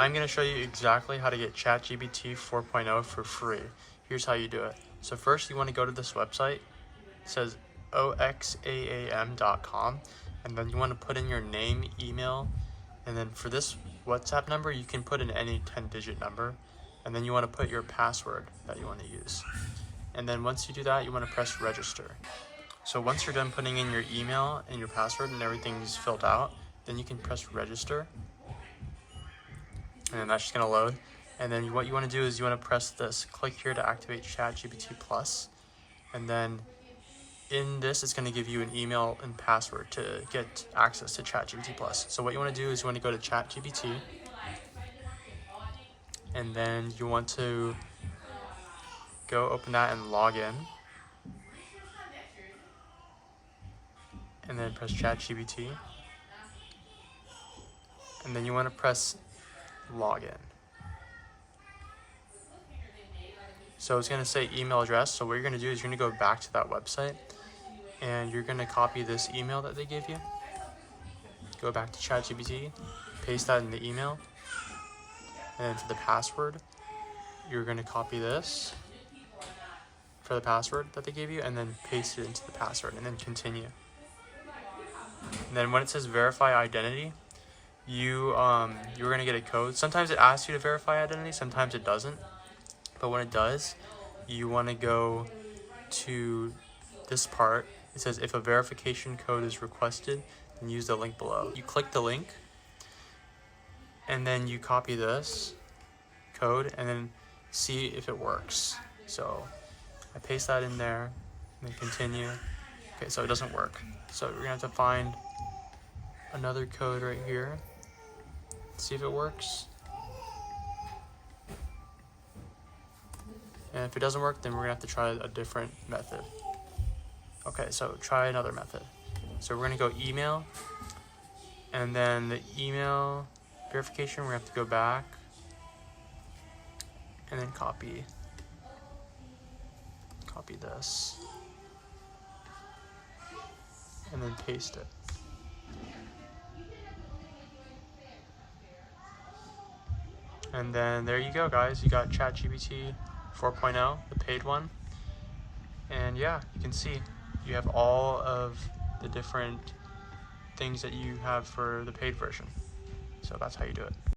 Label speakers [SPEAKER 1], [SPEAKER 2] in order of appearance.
[SPEAKER 1] I'm going to show you exactly how to get ChatGPT 4.0 for free. Here's how you do it. So first you want to go to this website. It says oxaam.com, and then you want to put in your name, email, and then for this WhatsApp number you can put in any 10-digit number, and then you want to put your password that you want to use. And then once you do that, you want to press register. So once you're done putting in your email and your password and everything's filled out, then you can press register. And that's just going to load. And then what you want to do is you want to press this, click here to activate ChatGPT Plus. And then in this, it's going to give you an email and password to get access to ChatGPT Plus. So what you want to do is you want to go to ChatGPT. And then you want to go open that and log in. And then press ChatGPT. And then you want to press login. So it's going to say email address. So what you're going to do is you're going to go back to that website and you're going to copy this email that they give you. Go back to ChatGPT, paste that in the email, and then for the password, you're going to copy this for the password that they gave you and then paste it into the password and then continue. And then when it says verify identity, you're going to get a code. Sometimes it asks you to verify identity, sometimes it doesn't. But when it does, you want to go to this part. It says if a verification code is requested, then use the link below. You click the link, and then you copy this code, and then see if it works. So I paste that in there, and then continue. Okay, so it doesn't work. So we're going to have to find another code right here. See if it works. And if it doesn't work, then we're gonna have to try a different method. Okay, so try another method. So we're gonna go email, and then the email verification, we're gonna have to go back and then copy this, and then paste it. And then there you go, guys. You got ChatGPT 4.0, the paid one. And yeah, you can see you have all of the different things that you have for the paid version. So that's how you do it.